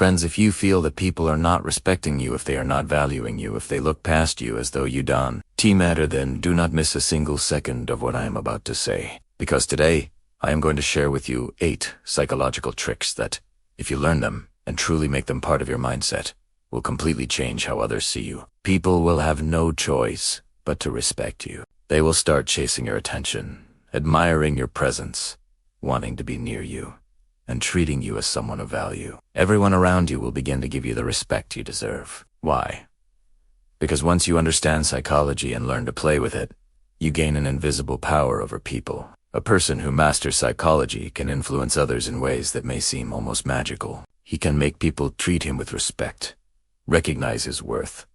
Friends, if you feel that people are not respecting you, if they are not valuing you, if they look past you as though you don't matter, then do not miss a single second of what I am about to say. Because today, I am going to share with you 8 psychological tricks that, if you learn them and truly make them part of your mindset, will completely change how others see you. People will have no choice but to respect you. They will start chasing your attention, admiring your presence, wanting to be near you, and treating you as someone of value. Everyone around you will begin to give you the respect you deserve. Why? Because once you understand psychology and learn to play with it, you gain an invisible power over people. A person who masters psychology can influence others in ways that may seem almost magical. He can make people treat him with respect, recognize his worth,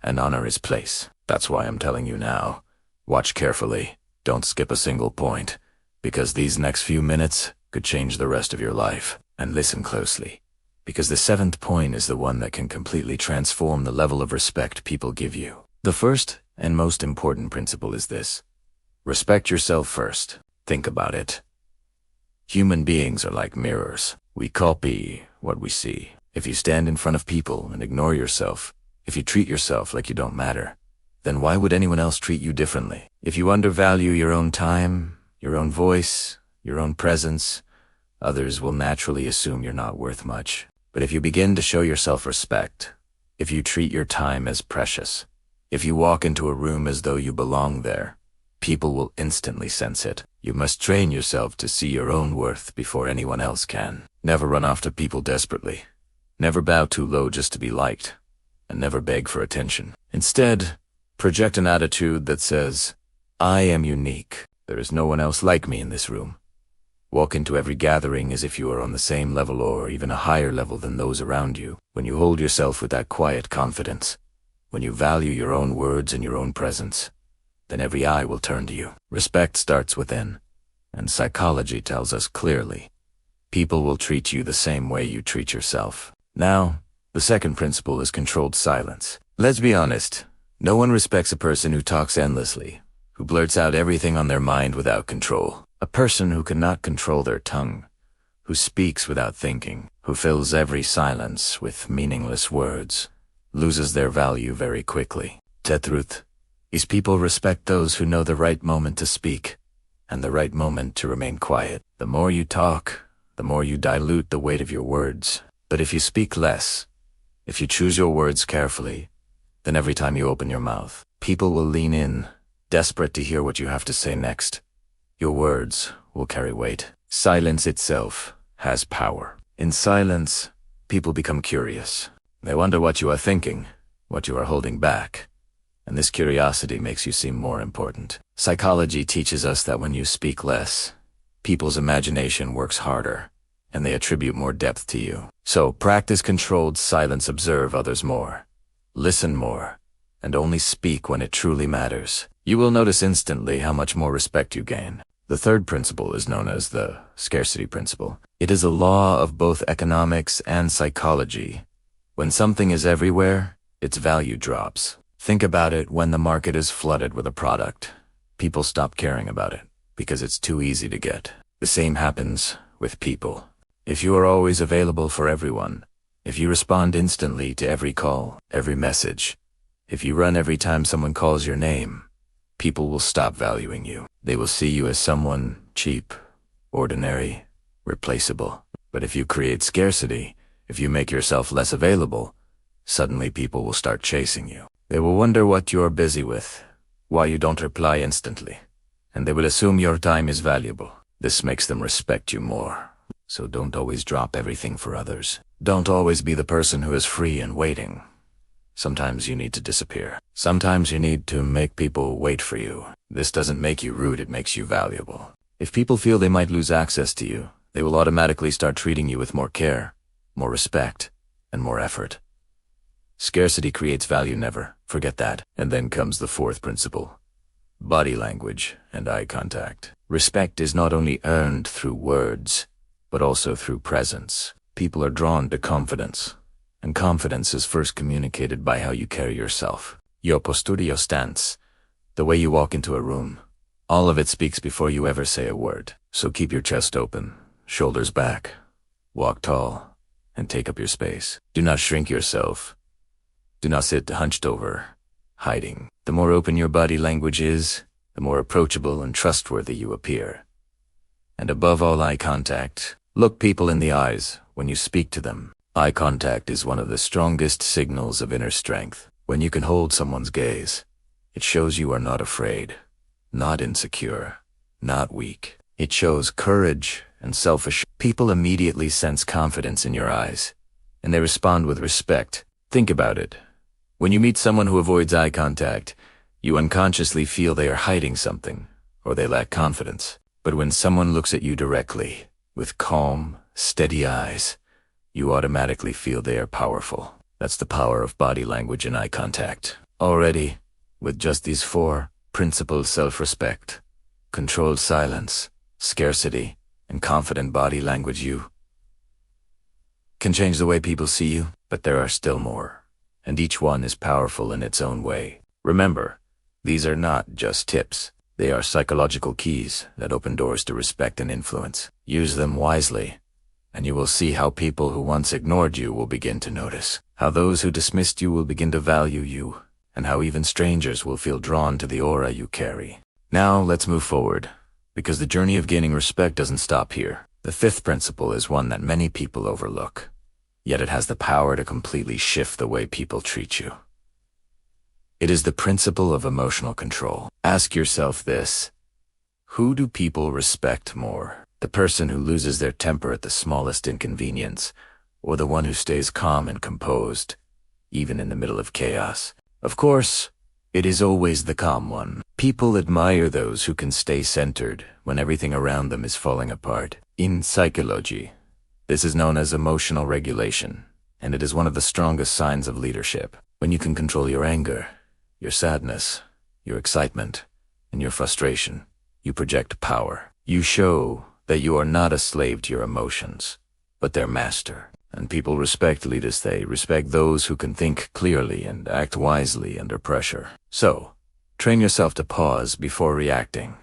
and honor his place. That's why I'm telling you now. Watch carefully. Don't skip a single point, because these next few minutes could change the rest of your life. And listen closely, because the 7th point is the one that can completely transform the level of respect people give you. The first and most important principle is this: respect yourself first. Think about it. Human beings are like mirrors. We copy what we see. If you stand in front of people and ignore yourself, if you treat yourself like you don't matter, then why would anyone else treat you differently? If you undervalue your own time, your own voice, your own presence, others will naturally assume you're not worth much. But if you begin to show yourself respect, if you treat your time as precious, if you walk into a room as though you belong there, people will instantly sense it. You must train yourself to see your own worth before anyone else can. Never run after people desperately. Never bow too low just to be liked, and never beg for attention. Instead, project an attitude that says, I am unique. There is no one else like me in this room. Walk into every gathering as if you are on the same level or even a higher level than those around you. When you hold yourself with that quiet confidence, when you value your own words and your own presence, then every eye will turn to you. Respect starts within, and psychology tells us clearly, people will treat you the same way you treat yourself. Now, the second principle is controlled silence. Let's be honest, no one respects a person who talks endlessly, who blurts out everything on their mind without control. A person who cannot control their tongue, who speaks without thinking, who fills every silence with meaningless words, loses their value very quickly. The truth is, people respect those who know the right moment to speak and the right moment to remain quiet. The more you talk, the more you dilute the weight of your words. But if you speak less, if you choose your words carefully, then every time you open your mouth, people will lean in, desperate to hear what you have to say next. Your words will carry weight. Silence itself has power. In silence, people become curious. They wonder what you are thinking, what you are holding back. And this curiosity makes you seem more important. Psychology teaches us that when you speak less, people's imagination works harder, and they attribute more depth to you. So practice controlled silence, observe others more, listen more, and only speak when it truly matters. You will notice instantly how much more respect you gain. The third principle is known as the scarcity principle. It is a law of both economics and psychology. When something is everywhere, its value drops. Think about it when the market is flooded with a product. People stop caring about it because it's too easy to get. The same happens with people. If you are always available for everyone, if you respond instantly to every call, every message, if you run every time someone calls your name, people will stop valuing you. They will see you as someone cheap, ordinary, replaceable. But if you create scarcity, if you make yourself less available, suddenly people will start chasing you. They will wonder what you are busy with, why you don't reply instantly, and they will assume your time is valuable. This makes them respect you more. So don't always drop everything for others. Don't always be the person who is free and waiting. Sometimes you need to disappear. Sometimes you need to make people wait for you. This doesn't make you rude, it makes you valuable. If people feel they might lose access to you, they will automatically start treating you with more care, more respect, and more effort. Scarcity creates value, never forget that. And then comes the fourth principle: body language and eye contact. Respect is not only earned through words, but also through presence. People are drawn to confidence, and confidence is first communicated by how you carry yourself. Your posture, your stance, the way you walk into a room, all of it speaks before you ever say a word. So keep your chest open, shoulders back, walk tall, and take up your space. Do not shrink yourself. Do not sit hunched over, hiding. The more open your body language is, the more approachable and trustworthy you appear. And above all, eye contact. Look people in the eyes when you speak to them. Eye contact is one of the strongest signals of inner strength. When you can hold someone's gaze, it shows you are not afraid, not insecure, not weak. It shows courage and self-assurance. People immediately sense confidence in your eyes, and they respond with respect. Think about it. When you meet someone who avoids eye contact, you unconsciously feel they are hiding something, or they lack confidence. But when someone looks at you directly, with calm, steady eyes, you automatically feel they are powerful. That's the power of body language and eye contact. Already, with just these 4 principles: self-respect, controlled silence, scarcity, and confident body language, you can change the way people see you. But there are still more, and each one is powerful in its own way. Remember, these are not just tips. They are psychological keys that open doors to respect and influence. Use them wisely, and you will see how people who once ignored you will begin to notice, how those who dismissed you will begin to value you, and how even strangers will feel drawn to the aura you carry. Now let's move forward, because the journey of gaining respect doesn't stop here. The 5th principle is one that many people overlook, yet it has the power to completely shift the way people treat you. It is the principle of emotional control. Ask yourself this: who do people respect more? The person who loses their temper at the smallest inconvenience, or the one who stays calm and composed, even in the middle of chaos? Of course, it is always the calm one. People admire those who can stay centered when everything around them is falling apart. In psychology, this is known as emotional regulation, and it is one of the strongest signs of leadership. When you can control your anger, your sadness, your excitement, and your frustration, you project power. You show that you are not a slave to your emotions, but their master. And people respect leaders. They respect those who can think clearly and act wisely under pressure. So, train yourself to pause before reacting.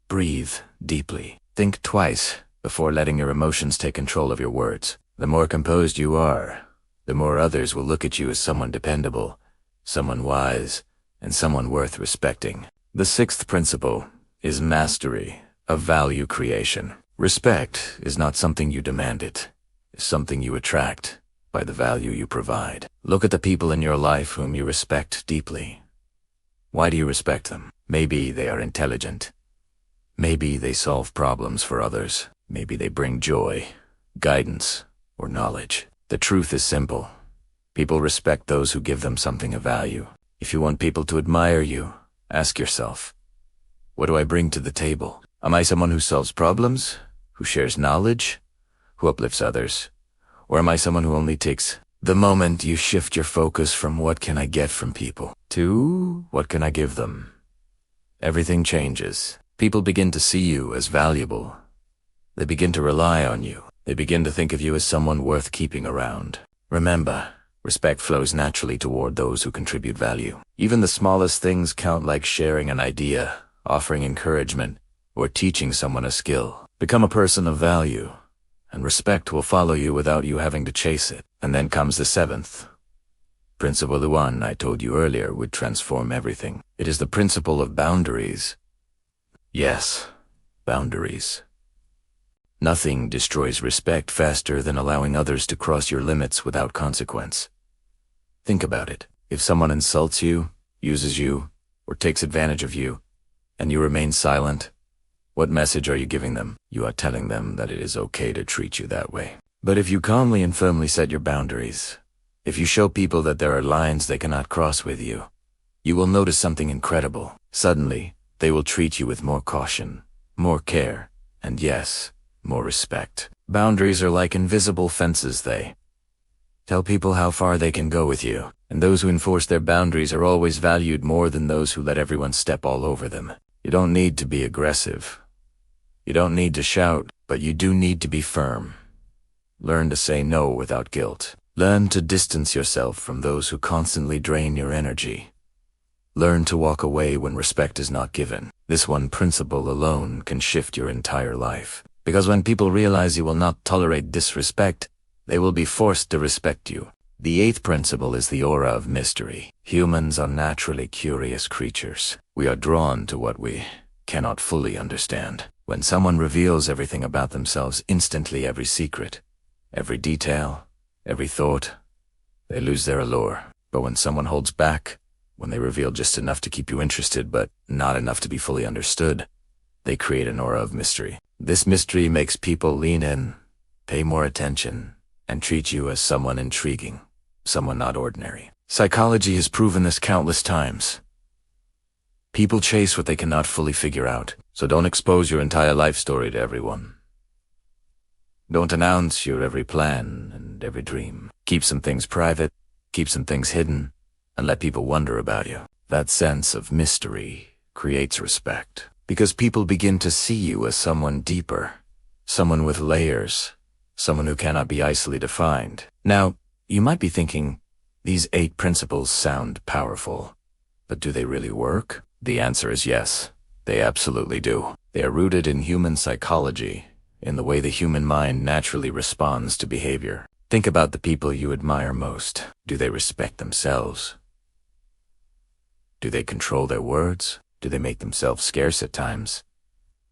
Breathe deeply. Think twice before letting your emotions take control of your words. The more composed you are, the more others will look at you as someone dependable, someone wise, and someone worth respecting. The 6th principle is mastery of value creation. Respect is not something you demand, it is something you attract by the value you provide. Look at the people in your life whom you respect deeply. Why do you respect them? Maybe they are intelligent. Maybe they solve problems for others. Maybe they bring joy, guidance, or knowledge. The truth is simple. People respect those who give them something of value. If you want people to admire you, ask yourself, what do I bring to the table? Am I someone who solves problems, who shares knowledge, who uplifts others? Or am I someone who only takes? The moment you shift your focus from what can I get from people to what can I give them, everything changes. People begin to see you as valuable. They begin to rely on you. They begin to think of you as someone worth keeping around. Remember, respect flows naturally toward those who contribute value. Even the smallest things count, like sharing an idea, offering encouragement, or teaching someone a skill. Become a person of value, and respect will follow you without you having to chase it. And then comes the 7th principle, the one I told you earlier would transform everything. It is the principle of boundaries. Yes, boundaries. Nothing destroys respect faster than allowing others to cross your limits without consequence. Think about it. If someone insults you, uses you, or takes advantage of you, and you remain silent, what message are you giving them? You are telling them that it is okay to treat you that way. But if you calmly and firmly set your boundaries, if you show people that there are lines they cannot cross with you, you will notice something incredible. Suddenly, they will treat you with more caution, more care, and yes, more respect. Boundaries are like invisible fences. They tell people how far they can go with you, and those who enforce their boundaries are always valued more than those who let everyone step all over them. You don't need to be aggressive. You don't need to shout, but you do need to be firm. Learn to say no without guilt. Learn to distance yourself from those who constantly drain your energy. Learn to walk away when respect is not given. This one principle alone can shift your entire life. Because when people realize you will not tolerate disrespect, they will be forced to respect you. The eighth principle is the aura of mystery. Humans are naturally curious creatures. We are drawn to what we cannot fully understand. When someone reveals everything about themselves instantly, every secret, every detail, every thought, they lose their allure. But when someone holds back, when they reveal just enough to keep you interested but not enough to be fully understood, they create an aura of mystery. This mystery makes people lean in, pay more attention, and treat you as someone intriguing, someone not ordinary. Psychology has proven this countless times. People chase what they cannot fully figure out, so don't expose your entire life story to everyone. Don't announce your every plan and every dream. Keep some things private, keep some things hidden, and let people wonder about you. That sense of mystery creates respect, because people begin to see you as someone deeper, someone with layers, someone who cannot be easily defined. Now, you might be thinking, these 8 principles sound powerful, but do they really work? The answer is yes, they absolutely do. They are rooted in human psychology, in the way the human mind naturally responds to behavior. Think about the people you admire most. Do they respect themselves? Do they control their words? Do they make themselves scarce at times?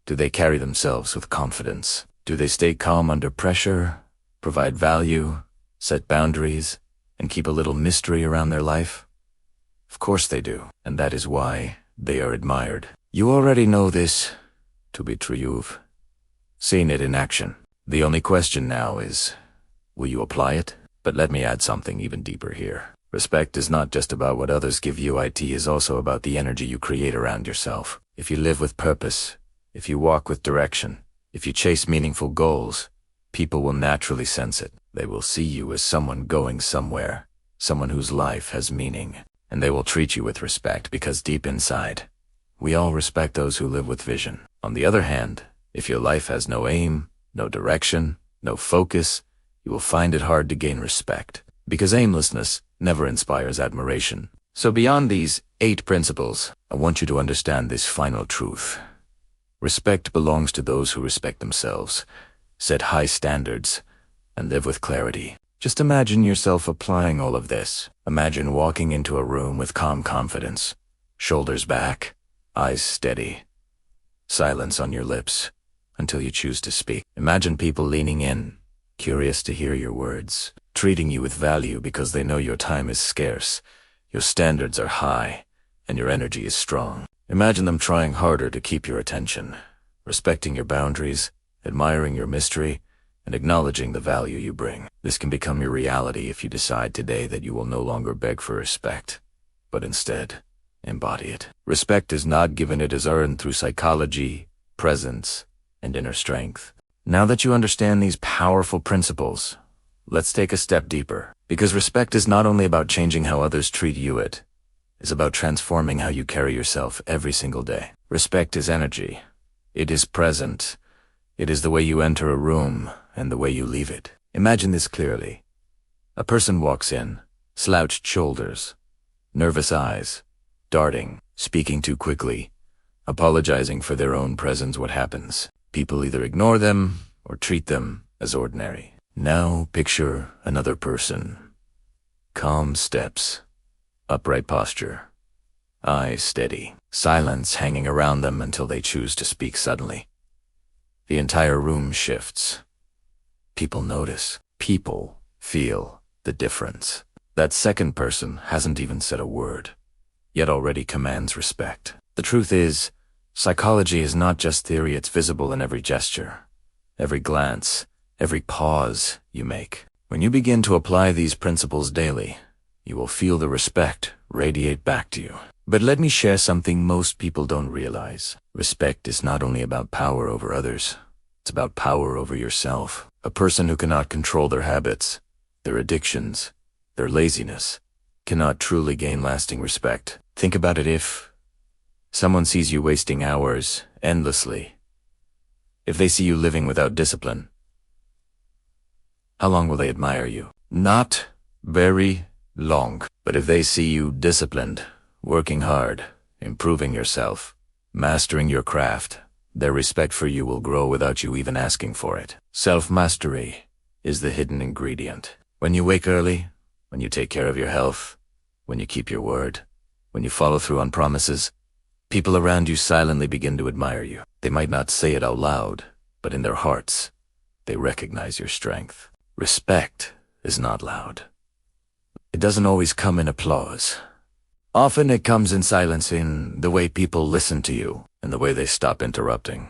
Do they carry themselves with confidence? Do they stay calm under pressure, provide value, set boundaries, and keep a little mystery around their life? Of course they do, and that is why they are admired. You already know this to be true. You've seen it in action. The only question now is, will you apply it? But let me add something even deeper here. Respect is not just about what others give you, it is also about the energy you create around yourself. If you live with purpose, if you walk with direction, if you chase meaningful goals, people will naturally sense it. They will see you as someone going somewhere, someone whose life has meaning, and they will treat you with respect because deep inside, we all respect those who live with vision. On the other hand, if your life has no aim, no direction, no focus, you will find it hard to gain respect, because aimlessness never inspires admiration. So beyond these 8 principles, I want you to understand this final truth. Respect belongs to those who respect themselves, set high standards, and live with clarity. Just imagine yourself applying all of this. Imagine walking into a room with calm confidence, shoulders back, eyes steady, silence on your lips until you choose to speak. Imagine people leaning in, curious to hear your words, treating you with value because they know your time is scarce, your standards are high, and your energy is strong. Imagine them trying harder to keep your attention, respecting your boundaries, admiring your mystery, and acknowledging the value you bring. This can become your reality if you decide today that you will no longer beg for respect, but instead embody it. Respect is not given, it is earned through psychology, presence, and inner strength. Now that you understand these powerful principles, let's take a step deeper, because respect is not only about changing how others treat you, it is about transforming how you carry yourself every single day. Respect is energy. It is present. It is the way you enter a room and the way you leave it. Imagine this clearly. A person walks in, slouched shoulders, nervous eyes, darting, speaking too quickly, apologizing for their own presence. What happens? People either ignore them or treat them as ordinary. Now picture another person. Calm steps, upright posture, eyes steady, silence hanging around them until they choose to speak suddenly. The entire room shifts. People notice. People feel the difference. That second person hasn't even said a word, yet already commands respect. The truth is, psychology is not just theory, it's visible in every gesture, every glance, every pause you make. When you begin to apply these principles daily, you will feel the respect radiate back to you. But let me share something most people don't realize. Respect is not only about power over others, it's about power over yourself. A person who cannot control their habits, their addictions, their laziness, cannot truly gain lasting respect. Think about it. If someone sees you wasting hours endlessly, if they see you living without discipline, how long will they admire you? Not very long. But if they see you disciplined, working hard, improving yourself, mastering your craft, their respect for you will grow without you even asking for it. Self-mastery is the hidden ingredient. When you wake early, when you take care of your health, when you keep your word, when you follow through on promises, people around you silently begin to admire you. They might not say it out loud, but in their hearts, they recognize your strength. Respect is not loud. It doesn't always come in applause. Often it comes in silence, in the way people listen to you, in the way they stop interrupting,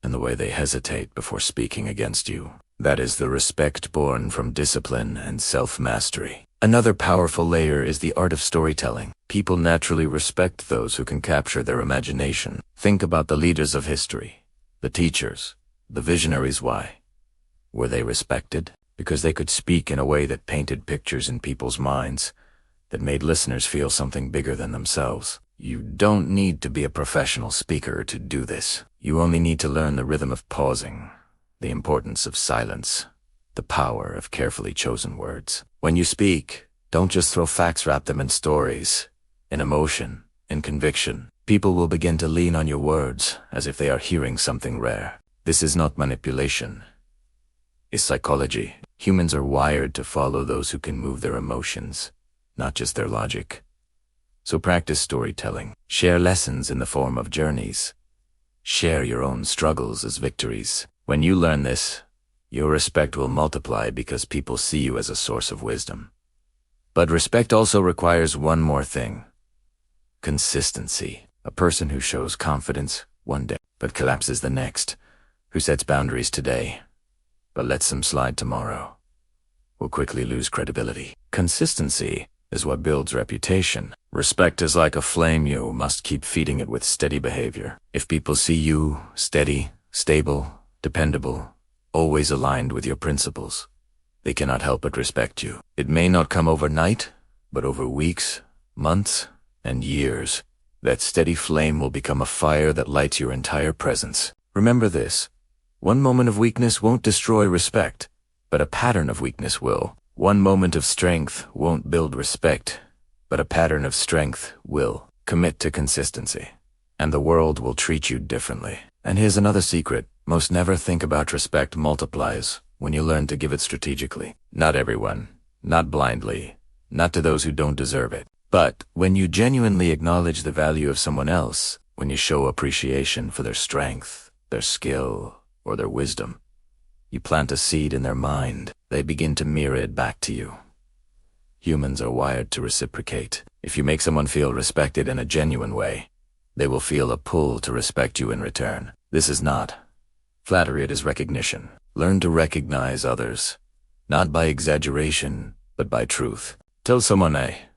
in the way they hesitate before speaking against you. That is the respect born from discipline and self-mastery. Another powerful layer is the art of storytelling. People naturally respect those who can capture their imagination. Think about the leaders of history, the teachers, the visionaries. Why? Were they respected? Because they could speak in a way that painted pictures in people's minds, that made listeners feel something bigger than themselves. You don't need to be a professional speaker to do this. You only need to learn the rhythm of pausing, the importance of silence, the power of carefully chosen words. When you speak, don't just throw facts, wrap them in stories, in emotion, in conviction. People will begin to lean on your words as if they are hearing something rare. This is not manipulation. It's psychology. Humans are wired to follow those who can move their emotions, not just their logic. So practice storytelling. Share lessons in the form of journeys. Share your own struggles as victories. When you learn this, your respect will multiply because people see you as a source of wisdom. But respect also requires one more thing: consistency. A person who shows confidence one day but collapses the next, who sets boundaries today but lets them slide tomorrow, will quickly lose credibility. Consistency is what builds reputation. Respect is like a flame. You must keep feeding it with steady behavior. If people see you steady, stable, dependable, always aligned with your principles, they cannot help but respect you. It may not come overnight, but over weeks, months, and years, that steady flame will become a fire that lights your entire presence. Remember this: one moment of weakness won't destroy respect, but a pattern of weakness will. One moment of strength won't build respect, but a pattern of strength will. Commit to consistency, and the world will treat you differently. And here's another secret: most never think about respect multiplies when you learn to give it strategically. Not everyone, not blindly, not to those who don't deserve it. But when you genuinely acknowledge the value of someone else, when you show appreciation for their strength, their skill, or their wisdom, you plant a seed in their mind. They begin to mirror it back to you. Humans are wired to reciprocate. If you make someone feel respected in a genuine way, they will feel a pull to respect you in return. This is not flattery, it is recognition. Learn to recognize others, not by exaggeration, but by truth. Tell someone, I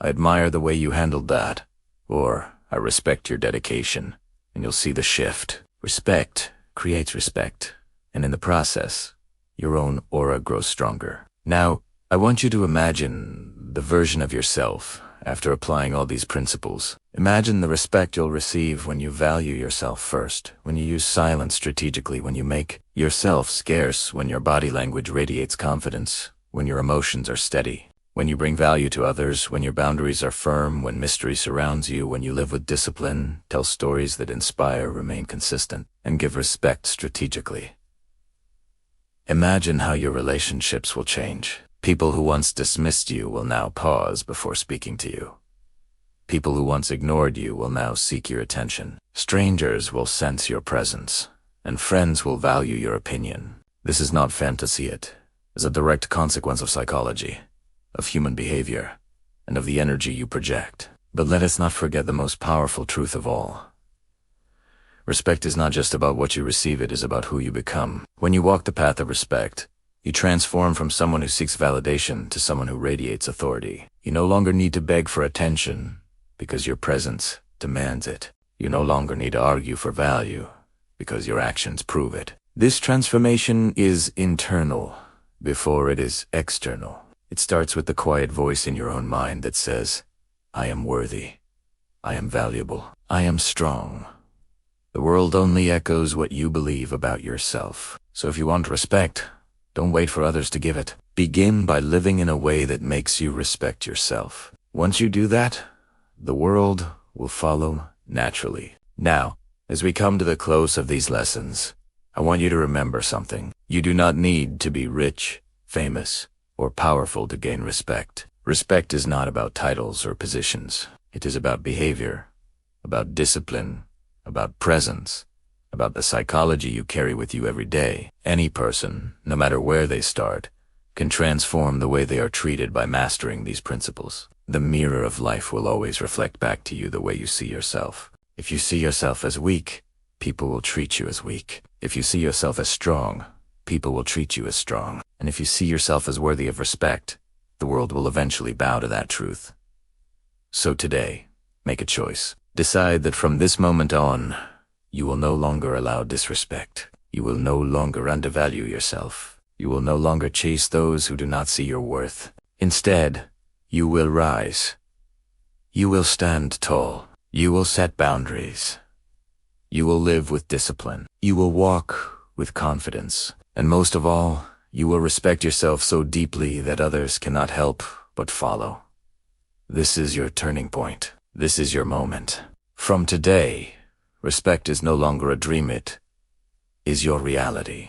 admire the way you handled that, or I respect your dedication, and you'll see the shift. Respect creates respect, and in the process, your own aura grows stronger. Now, I want you to imagine the version of yourself after applying all these principles. Imagine the respect you'll receive when you value yourself first, when you use silence strategically, when you make yourself scarce, when your body language radiates confidence, when your emotions are steady, when you bring value to others, when your boundaries are firm, when mystery surrounds you, when you live with discipline, tell stories that inspire, remain consistent, and give respect strategically. Imagine how your relationships will change. People who once dismissed you will now pause before speaking to you. People who once ignored you will now seek your attention. Strangers will sense your presence, and friends will value your opinion. This is not fantasy, it is a direct consequence of psychology, of human behavior, and of the energy you project. But let us not forget the most powerful truth of all. Respect is not just about what you receive, it is about who you become. When you walk the path of respect, you transform from someone who seeks validation to someone who radiates authority. You no longer need to beg for attention because your presence demands it. You no longer need to argue for value because your actions prove it. This transformation is internal before it is external. It starts with the quiet voice in your own mind that says, I am worthy, I am valuable, I am strong. The world only echoes what you believe about yourself. So if you want respect, don't wait for others to give it. Begin by living in a way that makes you respect yourself. Once you do that, the world will follow naturally. Now, as we come to the close of these lessons, I want you to remember something. You do not need to be rich, famous, or powerful to gain respect. Respect is not about titles or positions. It is about behavior, about discipline, about presence, about the psychology you carry with you every day. Any person, no matter where they start, can transform the way they are treated by mastering these principles. The mirror of life will always reflect back to you the way you see yourself. If you see yourself as weak, people will treat you as weak. If you see yourself as strong, people will treat you as strong. And if you see yourself as worthy of respect, the world will eventually bow to that truth. So today, make a choice. Decide that from this moment on, you will no longer allow disrespect. You will no longer undervalue yourself. You will no longer chase those who do not see your worth. Instead, you will rise. You will stand tall. You will set boundaries. You will live with discipline. You will walk with confidence. And most of all, you will respect yourself so deeply that others cannot help but follow. This is your turning point. This is your moment. From today, respect is no longer a dream, it is your reality.